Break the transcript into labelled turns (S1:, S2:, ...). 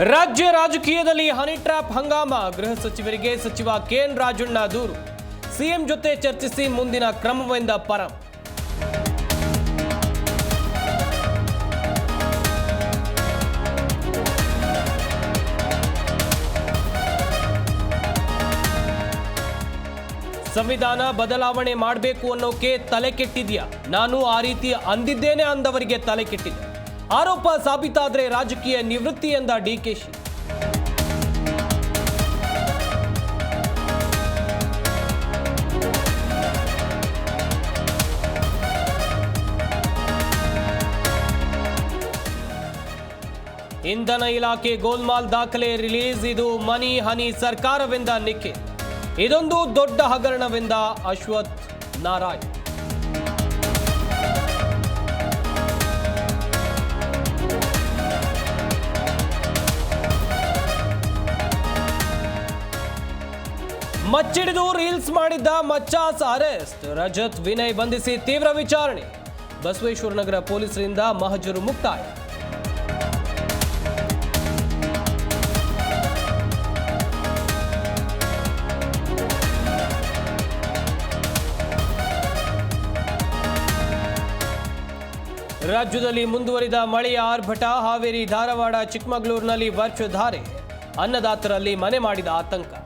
S1: ರಾಜ್ಯ ರಾಜಕೀಯದಲ್ಲಿ honey trap Hungama. ಗೃಹ ಸಚಿವರಿಗೆ ಸಚಿವ ಕೆಎನ್ ರಾಜಣ್ಣ ದೂರು. ಸಿಎಂ ಜೊತೆ ಚರ್ಚಿಸಿ ಮುಂದಿನ ಕ್ರಮವೆಂದ ಪರಂ. ಸಂವಿಧಾನ ಬದಲಾವಣೆ ಮಾಡಬೇಕು ಅನ್ನೋಕೆ ತಲೆ ಕೆಟ್ಟಿದ್ಯಾ? ನಾನು ಆ ರೀತಿ ಅಂದಿದ್ದೇನೆ ಅಂದವರಿಗೆ ತಲೆ ಕೆಟ್ಟಿದೆ. ಆರೋಪ ಸಾಬೀತಾದ್ರೆ ರಾಜಕೀಯ ನಿವೃತ್ತಿ ಎಂದ ಡಿಕೆಶಿ. ಇಂಧನ ಇಲಾಖೆ ಗೋಲ್ಮಾಲ್ ದಾಖಲೆ ರಿಲೀಸ್. ಇದು ಮನಿ ಹನಿ ಸರ್ಕಾರವೆಂದ ನಿಖಿಲ್. ಇದೊಂದು ದೊಡ್ಡ ಹಗರಣವೆಂದ ಅಶ್ವಥ್ ನಾರಾಯಣ್. ಮಚ್ಚಿಡಿದು ರೀಲ್ಸ್ ಮಾಡಿದ್ದ ಮಚ್ಚಾಸ್ ಅರೆಸ್ಟ್. ರಜತ್ ವಿನಯ್ ಬಂಧಿಸಿ ತೀವ್ರ ವಿಚಾರಣೆ. ಬಸವೇಶ್ವರ ನಗರ ಪೊಲೀಸರಿಂದ ಮಹಜರು ಮುಕ್ತಾಯ. ರಾಜ್ಯದಲ್ಲಿ ಮುಂದುವರಿದ ಮಳೆಯ ಆರ್ಭಟ. ಹಾವೇರಿ, ಧಾರವಾಡ, ಚಿಕ್ಕಮಗಳೂರಿನಲ್ಲಿ ವರ್ಷಧಾರೆ. ಅನ್ನದಾತರಲ್ಲಿ ಮನೆ ಮಾಡಿದ ಆತಂಕ.